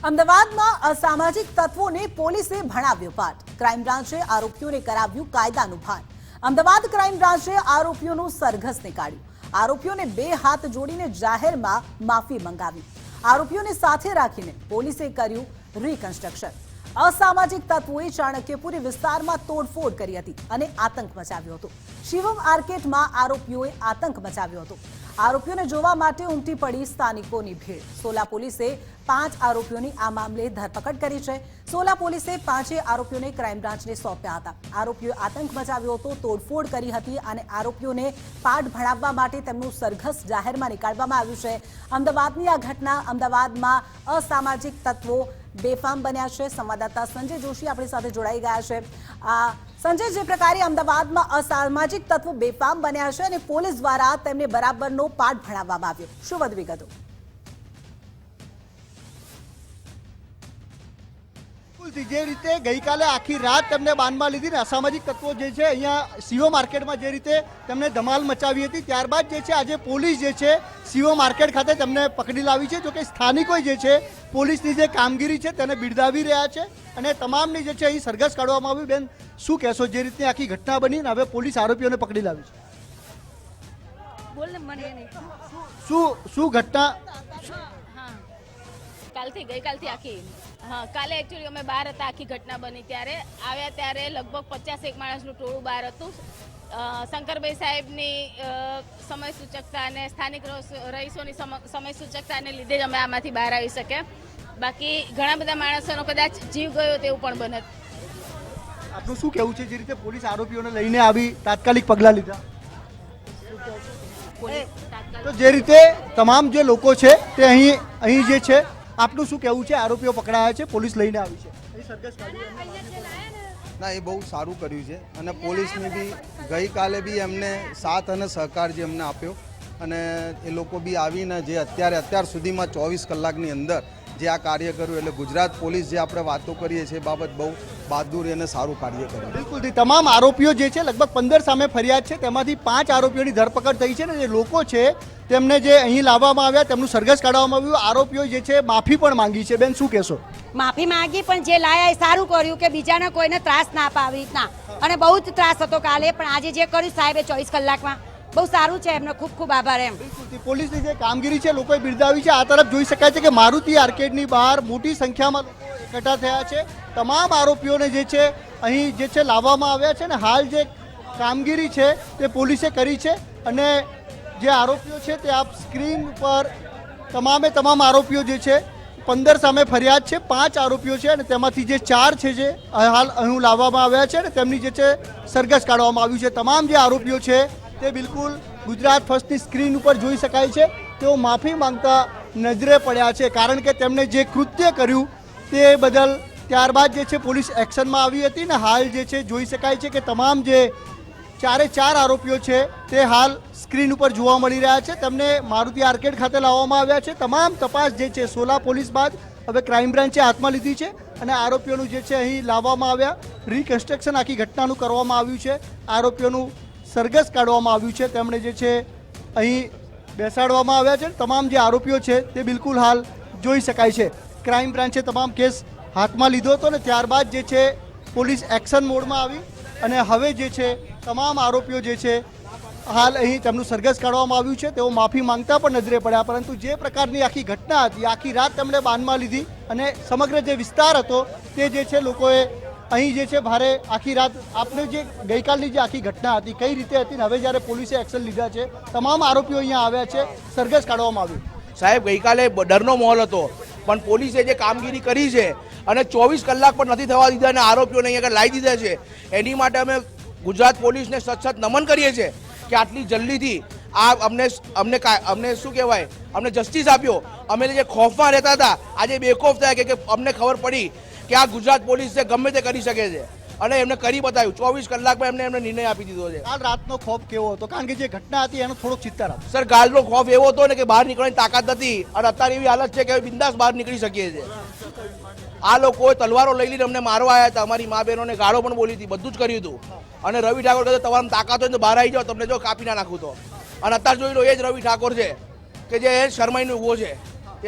અમદાવાદમાં અસામાજિક તત્વોને પોલીસે ભણાવ્યો પાઠ। ક્રાઇમ બ્રાન્ચે આરોપીઓને કરાવ્યું કાયદાનું ભાન। અમદાવાદ ક્રાઇમ બ્રાન્ચે આરોપીઓનું સરઘસ નીકાળ્યું। આરોપીઓને બે હાથ જોડીને જાહેરમાં માફી મંગાવી। આરોપીઓને સાથે રાખીને પોલીસે કર્યું રિકન્સ્ટ્રક્શન। અસામાજિક તત્વોએ ચાણક્યપુરી વિસ્તારમાં તોડફોડ કરી હતી અને આતંક મચાવ્યો હતો। શિવમ આર્કેટમાં આરોપીઓએ આતંક મચાવ્યો હતો। આરોપીઓને જોવા માટે ઉમટી પડી સ્થાનિકોની ભીડ। સોલા પોલીસે 5 આરોપીઓની આ મામલે ધરપકડ કરી છે। સોલા પોલીસે 5 આરોપીઓને ક્રાઇમ બ્રાન્ચને સોંપ્યા હતા। આરોપીઓએ આતંક મચાવ્યો હતો, તોડફોડ કરી હતી અને આરોપીઓને પાઠ ભણાવવા માટે તેમનું સરઘસ જાહેરમાં નીકાળવામાં આવ્યું છે। અમદાવાદની આ ઘટના અમદાવાદમાં અસામાજિક તત્વો બેફામ બન્યા છે। સંવાદદાતા સંજય જોશી આપણી સાથે જોડાઈ ગયા છે। સંજય, જે પ્રકારે અમદાવાદમાં અસામાજિક તત્વો બેફામ બન્યા છે અને પોલીસ દ્વારા તેમને બરાબરનો પાઠ ભણાવવામાં આવ્યો, શું વધુ વિગતો? જે રીતે ગઈકાલે આખી રાત તેમને બાનમાં લીધી ને અસામાજિક તત્વો જે છે અહીંયા સીઓ માર્કેટમાં જે રીતે તેમને ધમાલ મચાવી હતી, ત્યારબાદ જે છે આજે પોલીસ જે છે સીઓ માર્કેટ ખાતે તેમને પકડી લાવી છે। જો કે સ્થાનિકો જે છે પોલીસની જે કામગીરી છે તેને બિરદાવી રહ્યા છે અને તમામની જે છે અહીં સરઘસ કાઢવામાં આવ્યું। બેન, શું કહેશો જે રીતની આખી ઘટના બની ને હવે પોલીસ આરોપીઓને પકડી લાવી છે? શું ઘટના ગઈકાલથી આખી કાલે એકચ્યુઅલી અમે બહાર હતા, આખી ઘટના બની ત્યારે આવ્યા ત્યારે લગભગ 50 માણસનું ટોળું બહાર હતું। શંકરભાઈ સાહેબની સમય સૂચકતા અને સ્થાનિક રહીશોની સમય સૂચકતાને લીધે જ અમે આમાંથી બહાર આવી શક્યા। બાકી ઘણા બધા માણસોનો કદાચ જીવ ગયો તેવું પણ બનત। આપનું શું કહેવું છે જે રીતે પોલીસ આરોપીઓને લઈને આવી, તાત્કાલિક પગલાં લીધા? તો જે રીતે તમામ જે લોકો છે તે અહીં જે છે, આપનું શું કહેવું છે? આરોપીઓ પકડાયા છે, પોલીસ લઈને આવી છે, ના એ બહુ સારું કર્યું છે અને પોલીસને બી ગઈકાલે બી એમને સાથ અને સહકાર જે અમને આપ્યો અને એ લોકો બી આવીને જે અત્યાર સુધીમાં 24 કલાકની અંદર જે આ કાર્ય કર્યું, એટલે ગુજરાત પોલીસ જે આપણે વાતો કરીએ છીએ બાબત બહુ બહાદુરી અને સારું કાર્ય કર્યું। બિલકુલ, તમામ આરોપીઓ જે છે લગભગ 15 સામે ફરિયાદ છે, તેમાંથી 5 આરોપીઓની ધરપકડ થઈ છે ને જે લોકો છે તેમને જે અહીં લાવવામાં આવ્યા, તેમનું સરઘસ કાઢવામાં આવ્યું। આરોપીઓ જે છે માફી પણ માંગી છે। બેન, શું કહેશો? માફી માંગી પણ જે લાયા એ સારું કર્યું કે બીજાને કોઈને ત્રાસ ના આપે આવી રીતના, અને બહુ જ ત્રાસ હતો કાલે, પણ આજે જે કર્યું સાહેબે 24 કલાકમાં બહુ સારું છે, એમનો ખૂબ ખૂબ આભાર। એમ પોલીસની જે કામગીરી છે લોકોએ બિરદાવી છે। આ તરફ જોઈ શકાય છે કે મારુતિ આર્કેડની બહાર મોટી સંખ્યામાં લોકો એકઠા થયા છે। તમામ આરોપીઓને જે છે અહીં જે છે લાવવામાં આવ્યા છે ને હાલ જે કામગીરી છે તે પોલીસે કરી છે અને જે આરોપીઓ છે તે આપ સ્ક્રીન પર તમામ આરોપીઓ જે છે 15 સામે ફરિયાદ છે, 5 આરોપીઓ છે અને તેમાંથી જે 4 છે જે હાલ અહીં લાવવામાં આવ્યા છે અને તેમની જે છે સરઘસ કાઢવામાં આવ્યું છે। તમામ જે આરોપીઓ છે તે બિલકુલ ગુજરાત ફર્સ્ટની સ્ક્રીન ઉપર જોઈ શકાય છે, તેઓ માફી માંગતા નજરે પડ્યા છે કારણ કે તેમણે જે કૃત્ય કર્યું તે બદલ ત્યારબાદ જે છે પોલીસ એક્શનમાં આવી હતી ને હાલ જે છે જોઈ શકાય છે કે તમામ જે 4 આરોપીઓ છે તે હાલ સ્ક્રીન ઉપર જોવા મળી રહ્યા છે। તેમને મારુતિ આર્કેડ ખાતે લાવવામાં આવ્યા છે। તમામ તપાસ જે છે સોલા પોલીસ બાદ હવે ક્રાઇમ બ્રાન્ચે હાથમાં લીધી છે અને આરોપીઓનું જે છે અહીં લાવવામાં આવ્યા, રિકન્સ્ટ્રક્શન આખી ઘટનાનું કરવામાં આવ્યું છે। આરોપીઓનું સરઘસ કાઢવામાં આવ્યું છે, તેમણે જે છે અહીં બેસાડવામાં આવ્યા છે। તમામ જે આરોપીઓ છે તે બિલકુલ હાલ જોઈ શકાય છે। ક્રાઇમ બ્રાન્ચે તમામ કેસ હાથમાં લીધો હતો ને ત્યારબાદ જે છે પોલીસ એક્શન મોડમાં આવી અને હવે જે છે તમામ આરોપીઓ જે છે હાલ અહીં તેમનું સરઘસ કાઢવામાં આવ્યું છે। તેઓ માફી માંગતા પણ નજરે પડ્યા, પરંતુ જે પ્રકારની આખી ઘટના હતી, આખી રાત તેમણે બાનમાં લીધી અને સમગ્ર જે વિસ્તાર હતો તે જે છે લોકોએ અહીં જે છે ભારે આખી રાત આપણે જે ગઈકાલની જે આખી ઘટના હતી કઈ રીતે હતી ને હવે જ્યારે પોલીસે એક્શન લીધા છે, તમામ આરોપીઓ અહીંયા આવ્યા છે, સરઘસ કાઢવામાં આવ્યું। સાહેબ, ગઈકાલે ડરનો માહોલ હતો પણ પોલીસે જે કામગીરી કરી છે અને 24 કલાક પણ નથી થવા દીધા અને આરોપીઓને અહીંયા લાવી દીધા છે, એની માટે અમે ગુજરાત પોલીસને સખત નમન કરીએ છીએ કે આટલી જલ્દીથી આ અમને શું કહેવાય, અમને જસ્ટિસ આપ્યો। અમે જે ખોફમાં રહેતા હતા આજે બેખોફ થયા કે અમને ખબર પડી કે આ ગુજરાત પોલીસ ગમે તે કરી શકે છે અને એમને કરી બતાવ્યું। 24 કલાકમાં એમને નિર્ણય આપી દીધો છે। કાલ રાતનો ખોફ કેવો હતો? કારણ કે જે ઘટના હતી એનો થોડોક ચિત્તાર હતો સર। કાલનો ખોફ એવો હતો ને કે બહાર નીકળવાની તાકાત નથી અને અત્યારે એવી હાલત છે કે બિંદાસ બહાર નીકળી શકીએ છીએ। આ લોકોએ તલવારો લઈ લઈને અમને મારવા આવ્યા હતા, અમારી મા બહેનોને ગાળો પણ બોલી હતી, બધું જ કર્યું હતું અને રવિ ઠાકોર કહે તમારી તાકાત હોય તો બહાર આવી જાઓ, તમને જો કાપી ના નાખું તો। અને અત્યારે જોઈ લો એ જ રવિ ઠાકોર છે કે જે શરમાઈને ઊભો છે।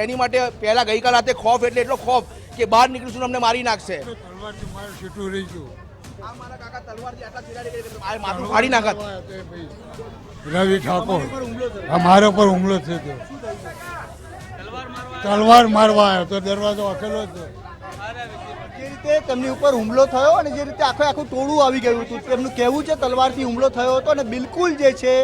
એની માટે પહેલાં ગઈકાલ રાતે ખોફ એટલે એટલો ખોફ કે બહાર નીકળીશું અમને મારી નાખશે. તલવારથી મારે છૂટું રહી ગયું. આ મારા કાકા તલવારથી આટલા છેડા નીકળી આ માથું ફાડી નાખત. રવિ ઠાકોર અમારા પર હુમલો થયો હતો. તલવાર મારવા આવ્યો તો દરવાજો અકેલો હતો. જે રીતે તેમની ઉપર હુમલો થયો અને જે રીતે આખું ટોળું આવી ગયું હતું તેમનું કહેવું છે તલવારથી હુમલો થયો હતો અને બિલકુલ જે છે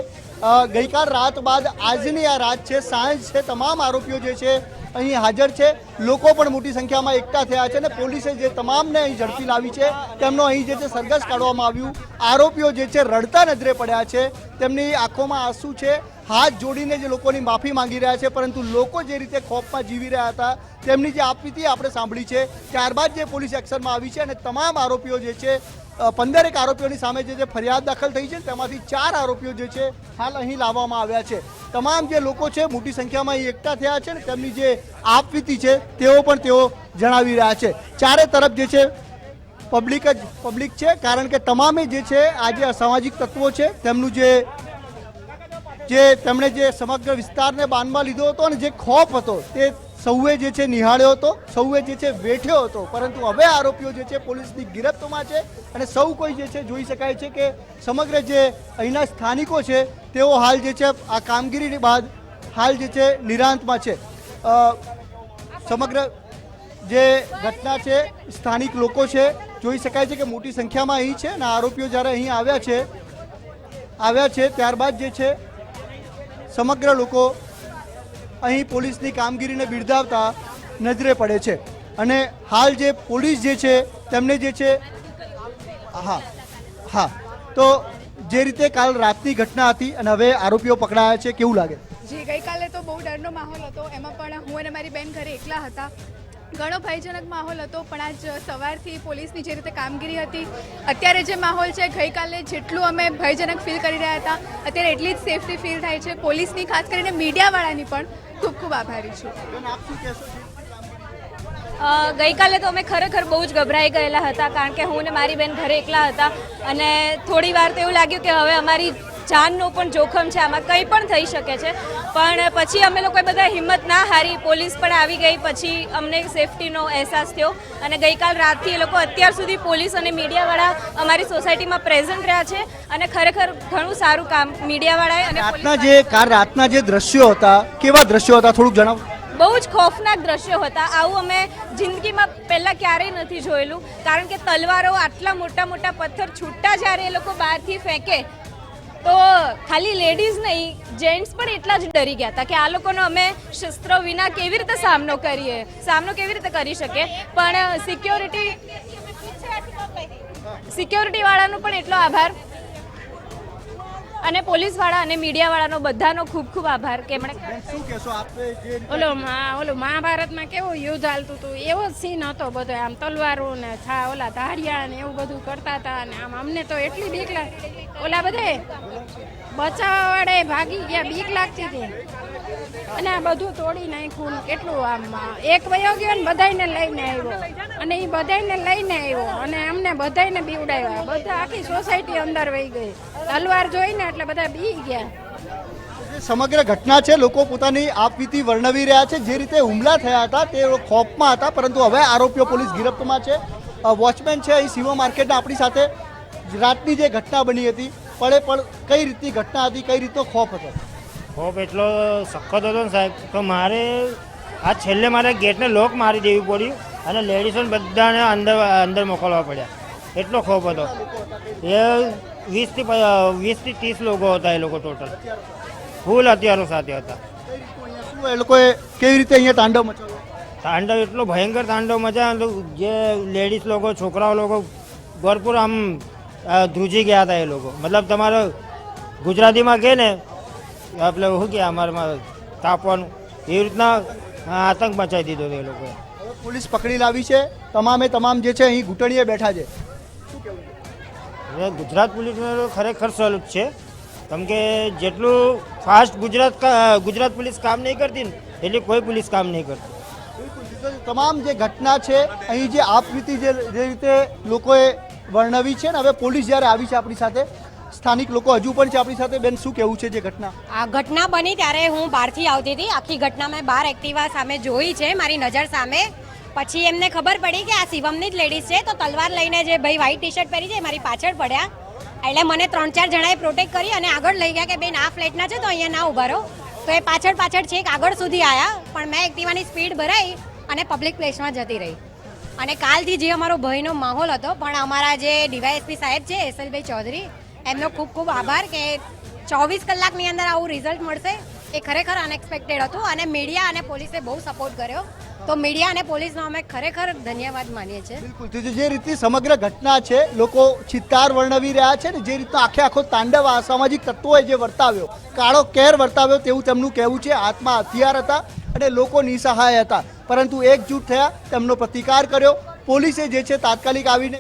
ગઈકાલ રાત બાદ આજની આ રાત છે, સાંજ છે, તમામ આરોપીઓ જે છે અહીં હાજર છે. લોકો પણ મોટી સંખ્યામાં એકઠા થયા છે અને પોલીસે જે તમામને અહીં ઝડપી લાવી છે તેમનો અહીં જે છે સરઘસ કાઢવામાં આવ્યું. આરોપીઓ જે છે રડતા નજરે પડ્યા છે, તેમની આંખોમાં આંસુ છે, હાથ જોડીને જે લોકોની માફી માંગી રહ્યા છે, પરંતુ લોકો જે રીતે ખોફમાં જીવી રહ્યા હતા તેમની જે આપવીતી આપણે સાંભળી છે. ત્યારબાદ જે પોલીસ એક્શનમાં આવી છે અને તમામ આરોપીઓ જે છે 15 આરોપીઓની સામે જે ફરિયાદ દાખલ થઈ છે તેમાંથી 4 આરોપીઓ જે છે હાલ અહીં લાવવામાં આવ્યા છે. તમામ જે લોકો છે મોટી સંખ્યામાં અહીં એકઠા થયા છે અને તેમની જે આપવીતી છે તેઓ જણાવી રહ્યા છે. ચારે તરફ જે છે પબ્લિક છે, કારણ કે તમામે જે છે આજે અસામાજિક તત્વો છે તેમનું તેમણે જે સમગ્ર વિસ્તારને બાનમાં લીધો હતો અને જે ખોફ હતો તે સૌએ જે છે નિહાળ્યો હતો, સૌએ જે છે વેઠ્યો હતો. પરંતુ હવે આરોપીઓ જે છે પોલીસની ગિરફ્તમાં છે અને સૌ કોઈ જે છે જોઈ શકાય છે કે સમગ્ર જે અહીંના સ્થાનિકો છે તેઓ હાલ જે છે આ કામગીરી બાદ હાલ જે છે નિરાંતમાં છે. સમગ્ર જે ઘટના છે સ્થાનિક લોકો છે જોઈ શકાય છે કે મોટી સંખ્યામાં અહીં છે અને આરોપીઓ જ્યારે અહીં આવ્યા છે ત્યારબાદ જે છે સમગ્ર લોકો અહીં પોલીસની કામગીરીને બિરદાવતા નજરે પડે છે. અને હાલ જે પોલીસ જે છે તેમને જે છે તો જે રીતે કાલ રાતની ઘટના હતી અને હવે આરોપીઓ પકડાયા છે, કેવું લાગે? જી, ગઈકાલે તો બહુ ડરનો માહોલ હતો. એમાં પણ હું અને મારી બેન ઘરે એકલા હતા. ઘણો ભયજનક માહોલ હતો. પણ આજ સવારથી પોલીસની જે રીતે કામગીરી હતી, અત્યારે જે માહોલ છે, ગઈકાલે જેટલું અમે ભયજનક ફીલ કરી રહ્યા હતા અત્યારે એટલી જ સેફટી ફીલ થાય છે. પોલીસની, ખાસ કરીને મીડિયાવાળાની પણ ખૂબ ખૂબ આભારી છું. ગઈકાલે તો અમે ખરેખર બહુ જ ગભરાઈ ગયેલા હતા, કારણ કે હું ને મારી બેન ઘરે એકલા હતા અને થોડી વાર તો એવું લાગ્યું કે હવે અમારી જાનનું પણ જોખમ છે, આમાં કંઈ પણ થઈ શકે છે. પણ પછી અમે લોકોએ બધા હિંમત ના હારી, પોલીસ પણ આવી ગઈ, પછી અમને સેફટીનો અહેસાસ થયો અને ગઈકાલ રાતથી એ લોકો અત્યાર સુધી પોલીસ અને મીડિયાવાળા અમારી સોસાયટીમાં પ્રેઝન્ટ રહ્યા છે અને ખરેખર ઘણું સારું કામ મીડિયાવાળાએ અને રાતના જે દ્રશ્યો હતા, કેવા દ્રશ્યો હતા થોડુંક જણાવો. બહુ જ ખોફનાક દ્રશ્યો હતા. આવું અમે જિંદગીમાં પહેલાં ક્યારેય નથી જોયેલું, કારણ કે તલવારો, આટલા મોટા મોટા પથ્થર છૂટા જ્યારે એ લોકો બહારથી ફેંકે તો ખાલી લેડીઝ નહીં, જેન્ટ્સ પણ એટલા જ ડરી ગયા હતા કે આ લોકોનો અમે શસ્ત્ર વિના કેવી રીતે સામનો કેવી રીતે કરી શકીએ. પણ સિક્યોરિટીવાળાનો પણ એટલો આભાર અને પોલીસવાળા અને મીડિયાવાળાનો બધાનો ખૂબ ખૂબ આભાર કે એમણે. શું કહેશો આપે? ઓલો મહાભારતમાં કેવું યુદ્ધ હાલતું હતું એવો જ સીન હતો બધો. આમ તલવારો ને ઓલા ધાડિયા ને એવું બધું કરતા હતા અને આમ અમને તો એટલી બીક લાગતી. ઓલા બધે બચાવવા વાળા ભાગી ગયા, બીક લાગતી હતી અને આ બધું તોડી નાખ્યું. કેટલું આમ એક વયો ગયો ને બધાને લઈને આવ્યો અને એ બધાને લઈને આવ્યો અને અમને બધાને બીવડાવ્યા. બધા આખી સોસાયટી અંદર વહી ગઈ. તલવાર જોઈને એટલે બધા બી ગયા. સમગ્ર ઘટના છે, લોકો પોતાની આપવીતી વર્ણવી રહ્યા છે. જે રીતે હુમલા થયા હતા તે ખોફમાં હતા, પરંતુ હવે આરોપીઓ પોલીસ ગિરફ્તમાં છે. વોચમેન છે અહીં શિવા માર્કેટના આપણી સાથે. રાતની જે ઘટના બની હતી પણ કઈ રીતની ઘટના હતી, કઈ રીતનો ખોફ હતો? ખોફ એટલો સખત હતો ને સાહેબ તો મારે છેલ્લે મારે ગેટને લોક મારી દેવી પડ્યું અને લેડીઝોને બધાને અંદર મોકલવા પડ્યા. એટલો ખોફ હતો. એ 20 થી 30 લોકો હતા. એ લોકો ટોટલ ફૂલ હથિયારો સાથે હતા. એ લોકોએ કેવી રીતે અહીંયા તાંડવ મચાવ્યો? તાંડવ એટલો ભયંકર તાંડવ મચાવ્યો. જે લેડીઝ લોકો, છોકરાઓ લોકો ભરપૂર આમ ધ્રુજી ગયા હતા. એ લોકો મતલબ તમારે ગુજરાતીમાં કહે ને આપણે શું કે અમારામાં તાપવાનું, એવી રીતના આતંક મચાવી દીધો એ લોકોએ. પોલીસ પકડી લાવી છે, તમામ જે છે અહીં ઘૂંટણીએ બેઠા છે. ગુજરાત પોલીસનો ખરેખર સલુટ છે, કેમ કે જેટલું ફાસ્ટ ગુજરાત પોલીસ કામ નહીં કરતી ને એટલી કોઈ પોલીસ કામ નહીં કરતી. તમામ જે ઘટના છે અહીં જે આપવીતી જે રીતે લોકોએ વર્ણવી છે ને હવે પોલીસ જ્યારે આવી છે આપણી સાથે, સ્થાનિક લોકો હજુ પણ છે આપણી સાથે. બેન, શું કહેવું છે જે ઘટના? આ ઘટના બની ત્યારે હું બહારથી આવતી હતી. આખી ઘટના મેં બહાર એક્ટિવા સામે જોઈ છે, મારી નજર સામે. પછી એમને ખબર પડી કે આ શિવમની જ લેડીઝ છે, તો તલવાર લઈને જે ભાઈ વ્હાઈટ ટી શર્ટ પહેરી છે મારી પાછળ પડ્યા. એટલે મને 3-4 જણાએ પ્રોટેક્ટ કરી અને આગળ લઈ ગયા કે બેન આ ફ્લેટના છે તો અહીંયા ના ઉભા રહો. તો એ પાછળ છેક આગળ સુધી આવ્યા, પણ મેં એક્ટિવાની સ્પીડ ભરાઈ અને પબ્લિક પ્લેસમાં જતી રહી. અને કાલથી જે અમારો ભયનો માહોલ હતો, પણ અમારા જે ડીવાયએસપી સાહેબ છે એસએલભાઈ ચૌધરી, એમનો ખૂબ ખૂબ આભાર કે 24 કલાકની અંદર આવું રિઝલ્ટ મળશે એ ખરેખર અનએક્સપેક્ટેડ હતું. અને મીડિયા અને પોલીસે બહુ સપોર્ટ કર્યો, તો મીડિયા અને પોલીસનો અમે ખરેખર ધન્યવાદ માનીએ છીએ. બિલકુલ. જે રીતની સમગ્ર ઘટના છે, લોકો ચિત્કાર વર્ણવી રહ્યા છે ને, જે રીતનો આખો તાંડવ અસામાજિક તત્વોએ જે વર્તાવ્યો, કાળો કેર વર્તાવ્યો તેવું તેમનું કહેવું છે. હાથમાં હથિયાર હતા અને લોકો નિસહાય હતા, પરંતુ એકજૂટ થયા, તેમનો પ્રતિકાર કર્યો. પોલીસે જે છે તાત્કાલિક આવીને